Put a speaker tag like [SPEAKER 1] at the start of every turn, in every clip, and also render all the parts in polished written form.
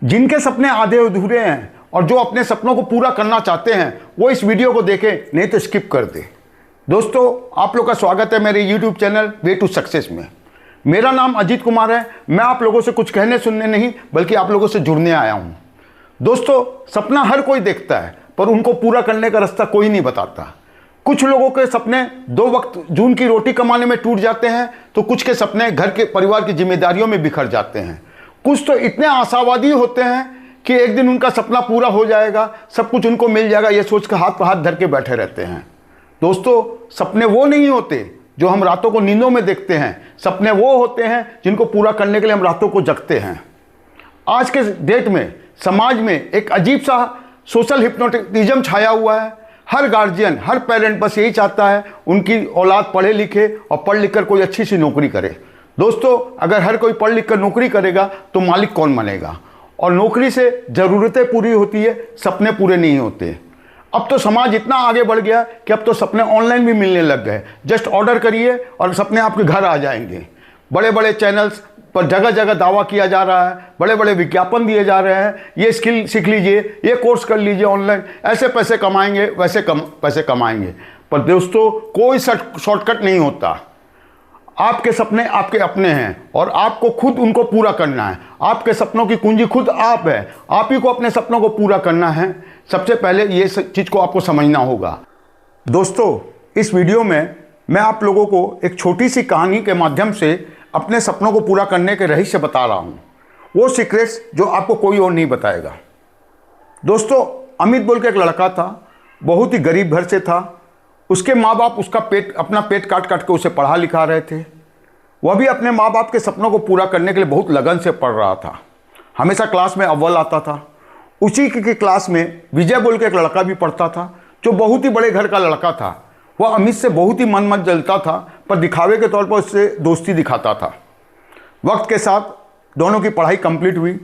[SPEAKER 1] जिनके सपने आधे अधूरे हैं और जो अपने सपनों को पूरा करना चाहते हैं वो इस वीडियो को देखें, नहीं तो स्किप कर दे। दोस्तों, आप लोग का स्वागत है मेरे YouTube channel way to success में। मेरा नाम अजीत कुमार है। मैं आप लोगों से कुछ कहने सुनने नहीं बल्कि आप लोगों से जुड़ने आया हूँ। दोस्तों, सपना हर कोई देखता है पर उनको पूरा करने का रास्ता कोई नहीं बताता। कुछ लोगों के सपने दो वक्त जून की रोटी कमाने में टूट जाते हैं तो कुछ के सपने घर के परिवार की जिम्मेदारियों में बिखर जाते हैं। कुछ तो इतने आशावादी होते हैं कि एक दिन उनका सपना पूरा हो जाएगा, सब कुछ उनको मिल जाएगा, ये सोच कर हाथ पर हाथ धर के बैठे रहते हैं। दोस्तों, सपने वो नहीं होते जो हम रातों को नींदों में देखते हैं। सपने वो होते हैं जिनको पूरा करने के लिए हम रातों को जगते हैं। आज के डेट में समाज में एक अजीब सा सोशल हिप्नोटिज्म छाया हुआ है। हर गार्जियन, हर पेरेंट बस यही चाहता है उनकी औलाद पढ़े लिखे और पढ़ लिख कर कोई अच्छी सी नौकरी करे। दोस्तों, अगर हर कोई पढ़ लिख कर नौकरी करेगा तो मालिक कौन बनेगा? और नौकरी से ज़रूरतें पूरी होती है, सपने पूरे नहीं होते। अब तो समाज इतना आगे बढ़ गया कि अब तो सपने ऑनलाइन भी मिलने लग गए। जस्ट ऑर्डर करिए और सपने आपके घर आ जाएंगे। बड़े बड़े चैनल्स पर जगह जगह दावा किया जा रहा है, बड़े बड़े विज्ञापन दिए जा रहे हैं, ये स्किल सीख लीजिए, ये कोर्स कर लीजिए ऑनलाइन, ऐसे पैसे कमाएंगे, वैसे पैसे कमाएंगे। पर दोस्तों, कोई शॉर्टकट नहीं होता। आपके सपने आपके अपने हैं और आपको खुद उनको पूरा करना है। आपके सपनों की कुंजी खुद आप है। आप ही को अपने सपनों को पूरा करना है। सबसे पहले ये चीज़ को आपको समझना होगा। दोस्तों, इस वीडियो में मैं आप लोगों को एक छोटी सी कहानी के माध्यम से अपने सपनों को पूरा करने के रहस्य बता रहा हूँ। वो सीक्रेट्स जो आपको कोई और नहीं बताएगा। दोस्तों, अमित बोल के एक लड़का था, बहुत ही गरीब घर से था। उसके माँ बाप अपना पेट काट काट के उसे पढ़ा लिखा रहे थे। वह भी अपने माँ बाप के सपनों को पूरा करने के लिए बहुत लगन से पढ़ रहा था। हमेशा क्लास में अव्वल आता था। उसी की क्लास में विजय बोल के एक लड़का भी पढ़ता था जो बहुत ही बड़े घर का लड़का था। वह अमित से बहुत ही मन मत जलता था पर दिखावे के तौर पर उससे दोस्ती दिखाता था। वक्त के साथ दोनों की पढ़ाई कंप्लीट हुई।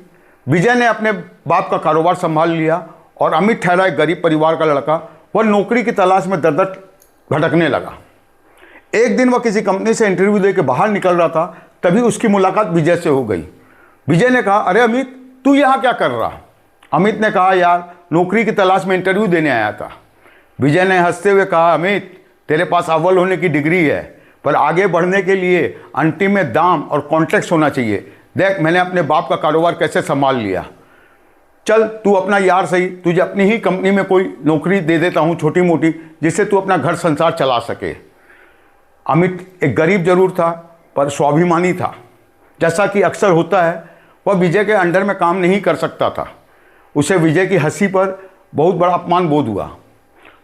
[SPEAKER 1] विजय ने अपने बाप का कारोबार संभाल लिया और अमित ठहरा एक गरीब परिवार का लड़का। वह नौकरी की तलाश में दर दर भटकने लगा। एक दिन वह किसी कंपनी से इंटरव्यू देकर बाहर निकल रहा था, तभी उसकी मुलाकात विजय से हो गई। विजय ने कहा, अरे अमित, तू यहाँ क्या कर रहा? अमित ने कहा, यार नौकरी की तलाश में इंटरव्यू देने आया था। विजय ने हंसते हुए कहा, अमित, तेरे पास अव्वल होने की डिग्री है पर आगे बढ़ने के लिए अंतिम में दाम और कॉन्ट्रैक्ट होना चाहिए। देख, मैंने अपने बाप का कारोबार कैसे संभाल लिया। चल, तू अपना यार सही, तुझे अपनी ही कंपनी में कोई नौकरी दे देता हूँ छोटी मोटी, जिससे तू अपना घर संसार चला सके। अमित एक गरीब जरूर था पर स्वाभिमानी था। जैसा कि अक्सर होता है, वह विजय के अंडर में काम नहीं कर सकता था। उसे विजय की हंसी पर बहुत बड़ा अपमान बोध हुआ।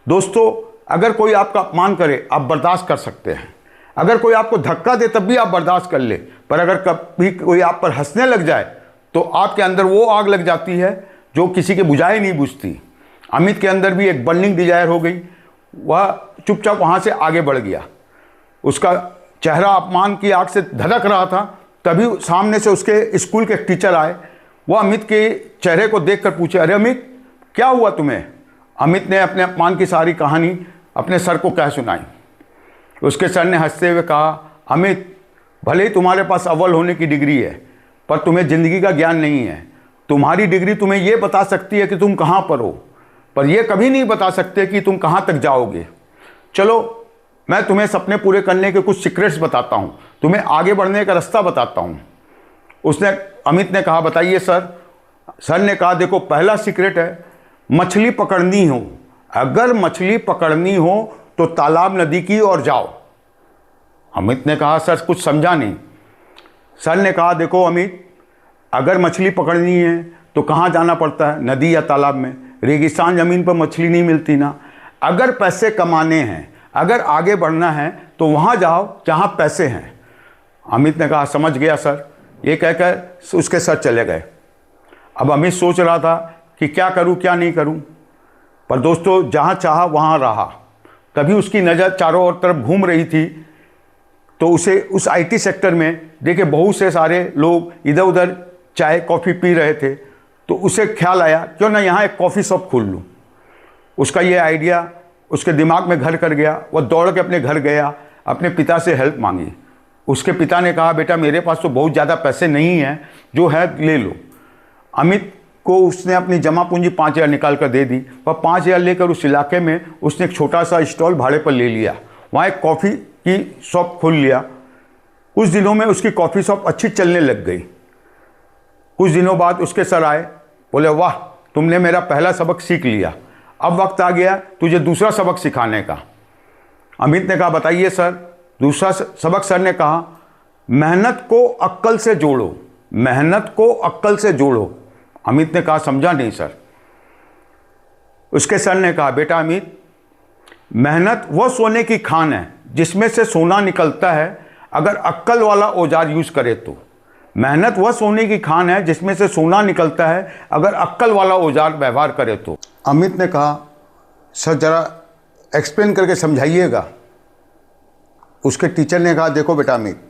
[SPEAKER 1] दोस्तों, अगर कोई आपका अपमान करे आप बर्दाश्त कर सकते हैं। अगर कोई आपको धक्का दे तब भी आप बर्दाश्त कर ले, पर अगर कभी कोई आप पर हंसने लग जाए तो आपके अंदर वो आग लग जाती है जो किसी के बुझाई नहीं बुझती। अमित के अंदर भी एक बर्निंग डिजायर हो गई। वह चुपचाप वहाँ से आगे बढ़ गया। उसका चेहरा अपमान की आग से धधक रहा था। तभी सामने से उसके स्कूल के टीचर आए। वह अमित के चेहरे को देखकर पूछे, अरे अमित, क्या हुआ तुम्हें? अमित ने अपने अपमान की सारी कहानी अपने सर को कह सुनाई। उसके सर ने हंसते हुए कहा, अमित, भले ही तुम्हारे पास अव्वल होने की डिग्री है पर तुम्हें ज़िंदगी का ज्ञान नहीं है। तुम्हारी डिग्री तुम्हें ये बता सकती है कि तुम कहाँ पर हो, पर यह कभी नहीं बता सकते कि तुम कहाँ तक जाओगे। चलो, मैं तुम्हें सपने पूरे करने के कुछ सीक्रेट्स बताता हूँ, तुम्हें आगे बढ़ने का रास्ता बताता हूँ। अमित ने कहा, बताइए सर। सर ने कहा, देखो, पहला सीक्रेट है मछली पकड़नी हो। अगर मछली पकड़नी हो तो तालाब नदी की ओर जाओ। अमित ने कहा, सर कुछ समझा नहीं। सर ने कहा, देखो अमित, अगर मछली पकड़नी है तो कहाँ जाना पड़ता है? नदी या तालाब में। रेगिस्तान ज़मीन पर मछली नहीं मिलती ना। अगर पैसे कमाने हैं, अगर आगे बढ़ना है तो वहाँ जाओ जहाँ पैसे हैं। अमित ने कहा, समझ गया सर। ये कहकर उसके सर चले गए। अब अमित सोच रहा था कि क्या करूँ क्या नहीं करूँ, पर दोस्तों, जहाँ चाहा वहाँ रहा। तभी उसकी नज़र चारों ओर तरफ घूम रही थी तो उसे उस आईटी सेक्टर में देखे बहुत से सारे लोग इधर उधर चाय कॉफ़ी पी रहे थे तो उसे ख्याल आया, क्यों ना यहाँ एक कॉफ़ी शॉप खोल लूँ। उसका ये आइडिया उसके दिमाग में घर कर गया। वह दौड़ के अपने घर गया, अपने पिता से हेल्प मांगी। उसके पिता ने कहा, बेटा मेरे पास तो बहुत ज़्यादा पैसे नहीं हैं, जो है ले लो। अमित को उसने अपनी जमा पूंजी 5,000 निकाल कर दे दी। वह 5,000 लेकर उस इलाके में उसने एक छोटा सा स्टॉल भाड़े पर ले लिया। वहाँ एक कॉफ़ी की शॉप खोल लिया। कुछ दिनों में उसकी कॉफ़ी शॉप अच्छी चलने लग गई। कुछ दिनों बाद उसके सर आए, बोले वाह तुमने मेरा पहला सबक सीख लिया, अब वक्त आ गया तुझे दूसरा सबक सिखाने का। अमित ने कहा बताइए सर। दूसरा सबक सर ने कहा मेहनत को अक्ल से जोड़ो, मेहनत को अक्ल से जोड़ो। अमित ने कहा समझा नहीं सर। उसके सर ने कहा बेटा अमित, मेहनत वह सोने की खान है जिसमें से सोना निकलता है अगर अक्ल वाला औजार यूज करे तो। मेहनत वह सोने की खान है जिसमें से सोना निकलता है अगर अक्ल वाला औजार व्यवहार करे तो। अमित ने कहा सर जरा एक्सप्लेन करके समझाइएगा। उसके टीचर ने कहा देखो बेटा अमित,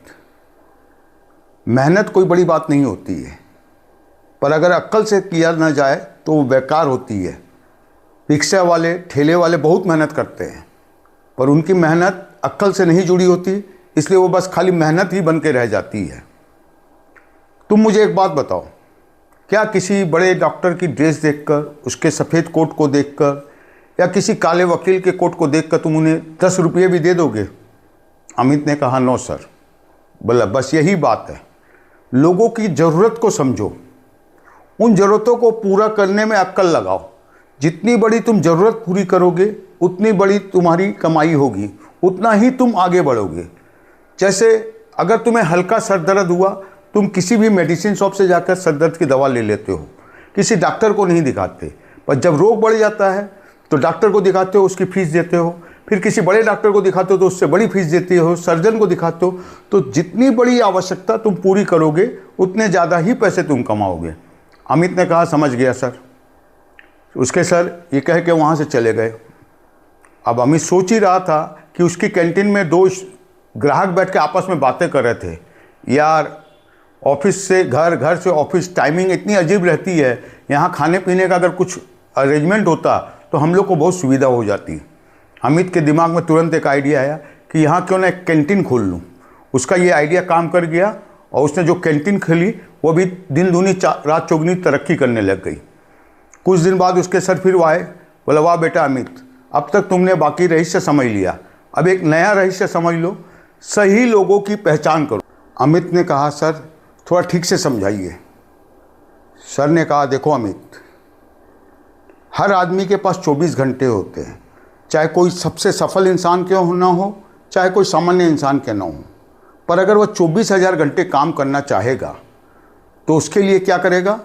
[SPEAKER 1] मेहनत कोई बड़ी बात नहीं होती है, पर अगर अक्ल से किया ना जाए तो वो बेकार होती है। रिक्शा वाले ठेले वाले बहुत मेहनत करते हैं, पर उनकी मेहनत अक्ल से नहीं जुड़ी होती, इसलिए वो बस खाली मेहनत ही बन के रह जाती है। तुम मुझे एक बात बताओ, क्या किसी बड़े डॉक्टर की ड्रेस देखकर, उसके सफ़ेद कोट को देखकर या किसी काले वकील के कोट को देखकर तुम उन्हें 10 रुपये भी दे दोगे? अमित ने कहा नो सर। बोला बस यही बात है, लोगों की ज़रूरत को समझो, उन ज़रूरतों को पूरा करने में अक्ल लगाओ। जितनी बड़ी तुम ज़रूरत पूरी करोगे उतनी बड़ी तुम्हारी कमाई होगी, उतना ही तुम आगे बढ़ोगे। जैसे अगर तुम्हें हल्का सर दर्द हुआ, तुम किसी भी मेडिसिन शॉप से जाकर सर दर्द की दवा ले लेते हो, किसी डॉक्टर को नहीं दिखाते। पर जब रोग बढ़ जाता है तो डॉक्टर को दिखाते हो, उसकी फीस देते हो, फिर किसी बड़े डॉक्टर को दिखाते हो तो उससे बड़ी फीस देते हो, सर्जन को दिखाते हो। तो जितनी बड़ी आवश्यकता तुम पूरी करोगे उतने ज़्यादा ही पैसे तुम कमाओगे। अमित ने कहा समझ गया सर। उसके सर ये कह के वहाँ से चले गए। अब अमित सोच ही रहा था कि उसकी कैंटीन में 2 ग्राहक बैठ के आपस में बातें कर रहे थे, यार ऑफिस से घर, घर से ऑफिस, टाइमिंग इतनी अजीब रहती है, यहाँ खाने पीने का अगर कुछ अरेंजमेंट होता तो हम लोग को बहुत सुविधा हो जाती। अमित के दिमाग में तुरंत एक आइडिया आया कि यहाँ क्यों ना एक कैंटीन खोल लूँ। उसका ये आइडिया काम कर गया और उसने जो कैंटीन खोली वो भी दिन दूनी रात चौगुनी तरक्की करने लग गई। कुछ दिन बाद उसके सर फिर आए, बोला वाह बेटा अमित, अब तक तुमने बाकी रहस्य समझ लिया, अब एक नया रहस्य समझ लो, सही लोगों की पहचान करो। अमित ने कहा सर थोड़ा ठीक से समझाइए। सर ने कहा देखो अमित, हर आदमी के पास 24 घंटे होते हैं, चाहे कोई सबसे सफल इंसान क्यों ना हो, चाहे कोई सामान्य इंसान क्यों ना हो। पर अगर वह 24,000 घंटे काम करना चाहेगा तो उसके लिए क्या करेगा?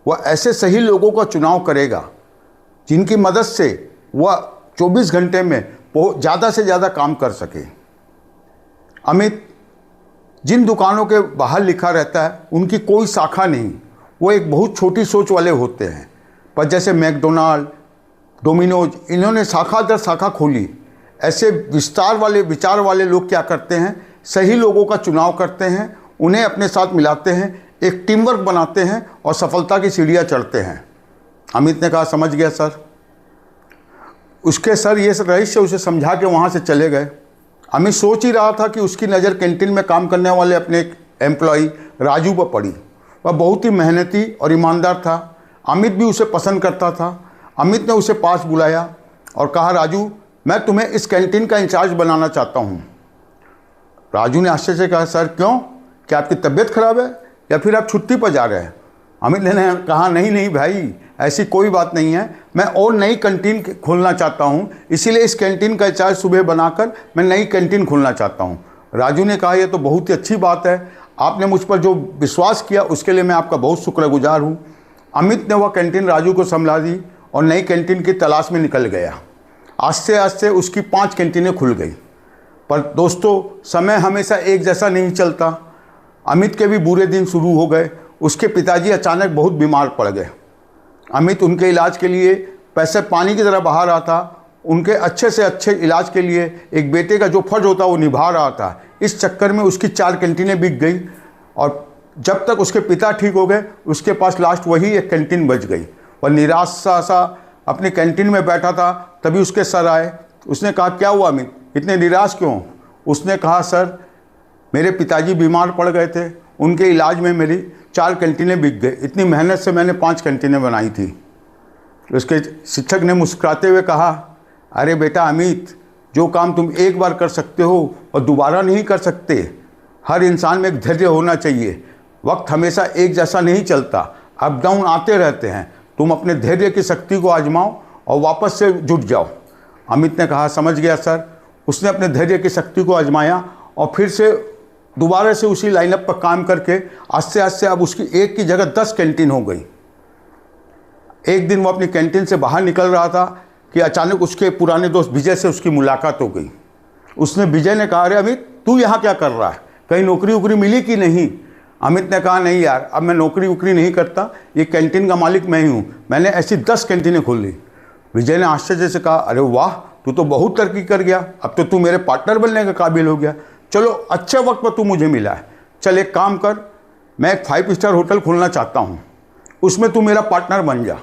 [SPEAKER 1] वह ऐसे सही लोगों का चुनाव करेगा जिनकी मदद से वह 24 घंटे में ज़्यादा से ज़्यादा काम कर सके। अमित, जिन दुकानों के बाहर लिखा रहता है उनकी कोई शाखा नहीं, वो एक बहुत छोटी सोच वाले होते हैं। पर जैसे मैकडोनाल्ड, डोमिनोज, इन्होंने शाखा दर शाखा खोली। ऐसे विचार वाले लोग क्या करते हैं? सही लोगों का चुनाव करते हैं, उन्हें अपने साथ मिलाते हैं, एक टीम वर्क बनाते हैं और सफलता की सीढ़ियाँ चढ़ते हैं। अमित ने कहा समझ गया सर। उसके सर ये रहस्य उसे समझा के वहाँ से चले गए। अमित सोच ही रहा था कि उसकी नज़र कैंटीन में काम करने वाले अपने एक एम्प्लॉई राजू पर पड़ी। वह बहुत ही मेहनती और ईमानदार था। अमित भी उसे पसंद करता था। अमित ने उसे पास बुलाया और कहा राजू, मैं तुम्हें इस कैंटीन का इंचार्ज बनाना चाहता हूँ। राजू ने आश्चर्य से कहा सर क्यों, क्या आपकी तबीयत खराब है या फिर आप छुट्टी पर जा रहे हैं? अमित ने कहा नहीं नहीं भाई, ऐसी कोई बात नहीं है, मैं और नई कैंटीन खोलना चाहता हूँ, इसीलिए इस कैंटीन का इंचार्ज सुबह बनाकर मैं नई कैंटीन खोलना चाहता हूँ। राजू ने कहा यह तो बहुत ही अच्छी बात है, आपने मुझ पर जो विश्वास किया उसके लिए मैं आपका बहुत शुक्रगुजार हूँ। अमित ने वह कैंटीन राजू को संभाला दी और नई कैंटीन की तलाश में निकल गया। आस्ते आस्ते उसकी 5 कैंटीनें खुल गई। पर दोस्तों, समय हमेशा एक जैसा नहीं चलता। अमित के भी बुरे दिन शुरू हो गए। उसके पिताजी अचानक बहुत बीमार पड़ गए। अमित उनके इलाज के लिए पैसे पानी की तरह बहा रहा था। उनके अच्छे से अच्छे इलाज के लिए एक बेटे का जो फर्ज होता वो निभा रहा था। इस चक्कर में उसकी 4 कैंटीनें बिक गई और जब तक उसके पिता ठीक हो गए उसके पास लास्ट वही एक कैंटीन बच गई। वह निराश सा अपनी कैंटीन में बैठा था, तभी उसके सर आए। उसने कहा क्या हुआ अमित, इतने निराश क्यों? उसने कहा सर, मेरे पिताजी बीमार पड़ गए थे, उनके इलाज में मेरी 4 कैंटीनें बिक गए। इतनी मेहनत से मैंने 5 कैंटीनें बनाई थी। उसके शिक्षक ने मुस्कुराते हुए कहा, अरे बेटा अमित, जो काम तुम एक बार कर सकते हो और दोबारा नहीं कर सकते। हर इंसान में एक धैर्य होना चाहिए। वक्त हमेशा एक जैसा नहीं चलता, अप डाउन आते रहते हैं। तुम अपने धैर्य की शक्ति को आजमाओ और वापस से जुट जाओ। अमित ने कहा, समझ गया सर। उसने अपने धैर्य की शक्ति को आजमाया और फिर से दोबारा से उसी लाइनअप पर काम करके आस्ते आस्ते अब उसकी एक की जगह 10 कैंटीन हो गई। एक दिन वो अपनी कैंटीन से बाहर निकल रहा था कि अचानक उसके पुराने दोस्त विजय से उसकी मुलाकात हो गई। उसने विजय ने कहा, अरे अमित, तू यहाँ क्या कर रहा है? कहीं नौकरी वोकरी मिली कि नहीं? अमित ने कहा, नहीं यार, अब मैं नौकरी वोकरी नहीं करता, ये कैंटीन का मालिक मैं ही हूँ। मैंने ऐसी 10 कैंटीनें खोल ली। विजय ने आश्चर्य से कहा, अरे वाह, तू तो बहुत तरक्की कर गया। अब तो तू मेरे पार्टनर बनने के काबिल हो गया। चलो, अच्छे वक्त पर तू मुझे मिला है। चल एक काम कर, मैं एक 5 स्टार होटल खोलना चाहता हूँ, उसमें तू मेरा पार्टनर बन जा।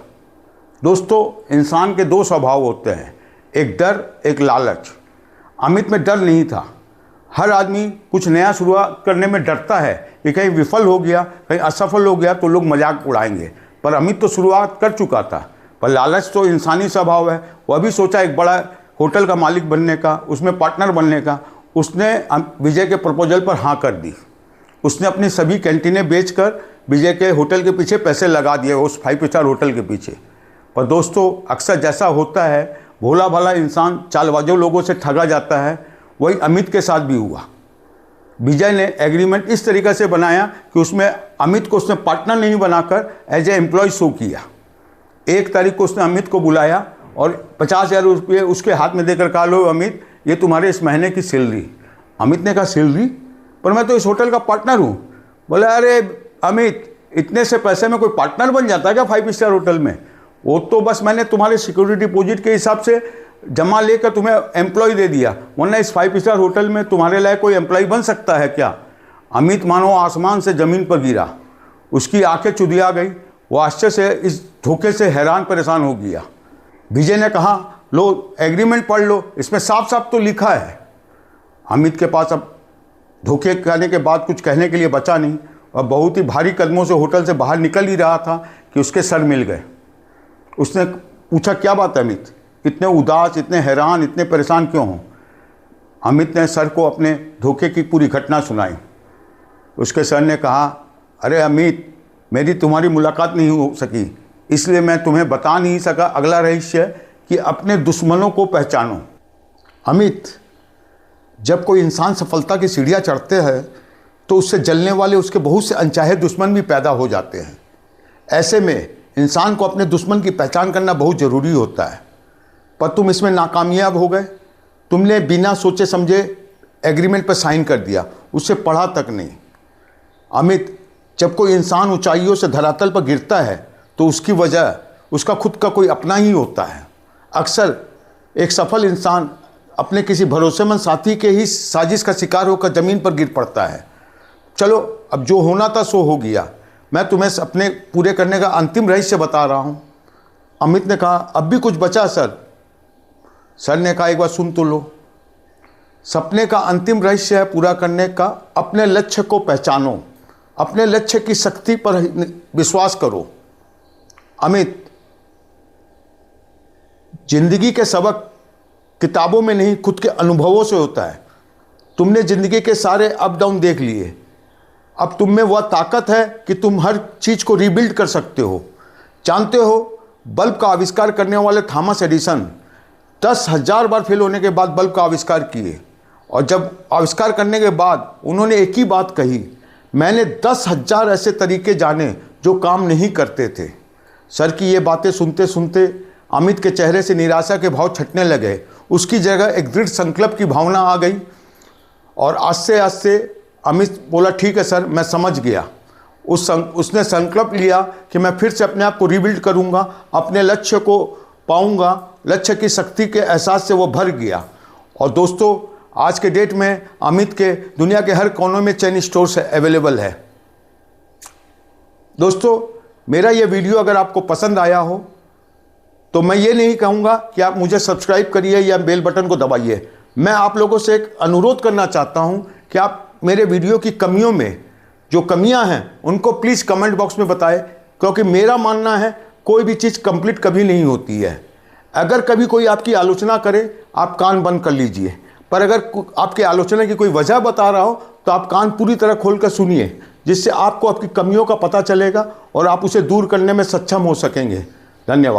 [SPEAKER 1] दोस्तों, इंसान के 2 स्वभाव होते हैं, एक डर, एक लालच। अमित में डर नहीं था। हर आदमी कुछ नया शुरुआत करने में डरता है कि कहीं विफल हो गया, कहीं असफल हो गया तो लोग मजाक उड़ाएंगे। पर अमित तो शुरुआत कर चुका था। पर लालच तो इंसानी स्वभाव है। वह भी सोचा एक बड़ा होटल का मालिक बनने का, उसमें पार्टनर बनने का। उसने विजय के प्रपोजल पर हाँ कर दी। उसने अपनी सभी कैंटीनें बेचकर विजय के होटल के पीछे पैसे लगा दिए, उस 5 स्टार होटल के पीछे। पर दोस्तों, अक्सर जैसा होता है, भोला भाला इंसान चालबाजों लोगों से ठगा जाता है। वही अमित के साथ भी हुआ। विजय ने एग्रीमेंट इस तरीके से बनाया कि उसमें अमित को उसने पार्टनर नहीं बनाकर एज ए एम्प्लॉय शो किया। 1 तारीख को उसने अमित को बुलाया और 50,000 रुपये उसके हाथ में देकर कहा, लो अमित, ये तुम्हारे इस महीने की सैलरी। अमित ने कहा, सैलरी? पर मैं तो इस होटल का पार्टनर हूँ। बोले, अरे अमित, इतने से पैसे में कोई पार्टनर बन जाता है क्या 5 स्टार होटल में? वो तो बस मैंने तुम्हारे सिक्योरिटी डिपॉजिट के हिसाब से जमा लेकर तुम्हें एम्प्लॉय दे दिया, वरना इस 5 स्टार होटल में तुम्हारे लायक कोई एम्प्लॉय बन सकता है क्या? अमित मानो आसमान से ज़मीन पर गिरा। उसकी आंखें चुदिया गई। वो आश्चर्य से इस धोखे से हैरान परेशान हो गया। विजय ने कहा, लो एग्रीमेंट पढ़ लो, इसमें साफ साफ तो लिखा है। अमित के पास अब धोखे खाने के बाद कुछ कहने के लिए बचा नहीं और बहुत ही भारी कदमों से होटल से बाहर निकल ही रहा था कि उसके सर मिल गए। उसने पूछा, क्या बात है अमित, इतने उदास, इतने हैरान, इतने परेशान क्यों हो? अमित ने सर को अपने धोखे की पूरी घटना सुनाई। उसके सर ने कहा, अरे अमित, मेरी तुम्हारी मुलाकात नहीं हो सकी, इसलिए मैं तुम्हें बता नहीं सका अगला रहस्य कि अपने दुश्मनों को पहचानो। अमित, जब कोई इंसान सफलता की सीढ़ियाँ चढ़ते हैं तो उससे जलने वाले उसके बहुत से अनचाहे दुश्मन भी पैदा हो जाते हैं। ऐसे में इंसान को अपने दुश्मन की पहचान करना बहुत ज़रूरी होता है। पर तुम इसमें नाकामयाब हो गए। तुमने बिना सोचे समझे एग्रीमेंट पर साइन कर दिया, उससे पढ़ा तक नहीं। अमित, जब कोई इंसान ऊंचाइयों से धरातल पर गिरता है तो उसकी वजह उसका खुद का कोई अपना ही होता है। अक्सर एक सफल इंसान अपने किसी भरोसेमंद साथी के ही साजिश का शिकार होकर ज़मीन पर गिर पड़ता है। चलो, अब जो होना था सो हो गया। मैं तुम्हें अपने पूरे करने का अंतिम रहस्य बता रहा हूँ। अमित ने कहा, अब भी कुछ बचा सर? सर ने कहा, एक बार सुन तो लो। सपने का अंतिम रहस्य है पूरा करने का, अपने लक्ष्य को पहचानो, अपने लक्ष्य की शक्ति पर विश्वास करो। अमित, जिंदगी के सबक किताबों में नहीं, खुद के अनुभवों से होता है। तुमने जिंदगी के सारे अप डाउन देख लिए। अब तुम में वह ताकत है कि तुम हर चीज़ को रीबिल्ड कर सकते हो। जानते हो, बल्ब का आविष्कार करने वाले थॉमस एडिसन 10,000 बार फेल होने के बाद बल्ब का आविष्कार किए। और जब आविष्कार करने के बाद उन्होंने एक ही बात कही, मैंने 10,000 ऐसे तरीके जाने जो काम नहीं करते थे। सर की ये बातें सुनते सुनते अमित के चेहरे से निराशा के भाव छटने लगे। उसकी जगह एक दृढ़ संकल्प की भावना आ गई और आस्ते आस्ते अमित बोला, ठीक है सर, मैं समझ गया। उसने संकल्प लिया कि मैं फिर से अपने आप को रीबिल्ड करूंगा, अपने लक्ष्य को पाऊंगा। लक्ष्य की शक्ति के एहसास से वो भर गया। और दोस्तों, आज के डेट में अमित के दुनिया के हर कोनों में चेन स्टोर्स अवेलेबल है। दोस्तों, मेरा ये वीडियो अगर आपको पसंद आया हो तो मैं ये नहीं कहूँगा कि आप मुझे सब्सक्राइब करिए या बेल बटन को दबाइए। मैं आप लोगों से एक अनुरोध करना चाहता हूँ कि आप मेरे वीडियो की कमियों में जो कमियां हैं उनको प्लीज़ कमेंट बॉक्स में बताएं, क्योंकि मेरा मानना है कोई भी चीज़ कंप्लीट कभी नहीं होती है। अगर कभी कोई आपकी आलोचना करे, आप कान बंद कर लीजिए, पर अगर आपकी आलोचना की कोई वजह बता रहा हो तो आप कान पूरी तरह खोल कर सुनिए, जिससे आपको आपकी कमियों का पता चलेगा और आप उसे दूर करने में सक्षम हो सकेंगे। धन्यवाद।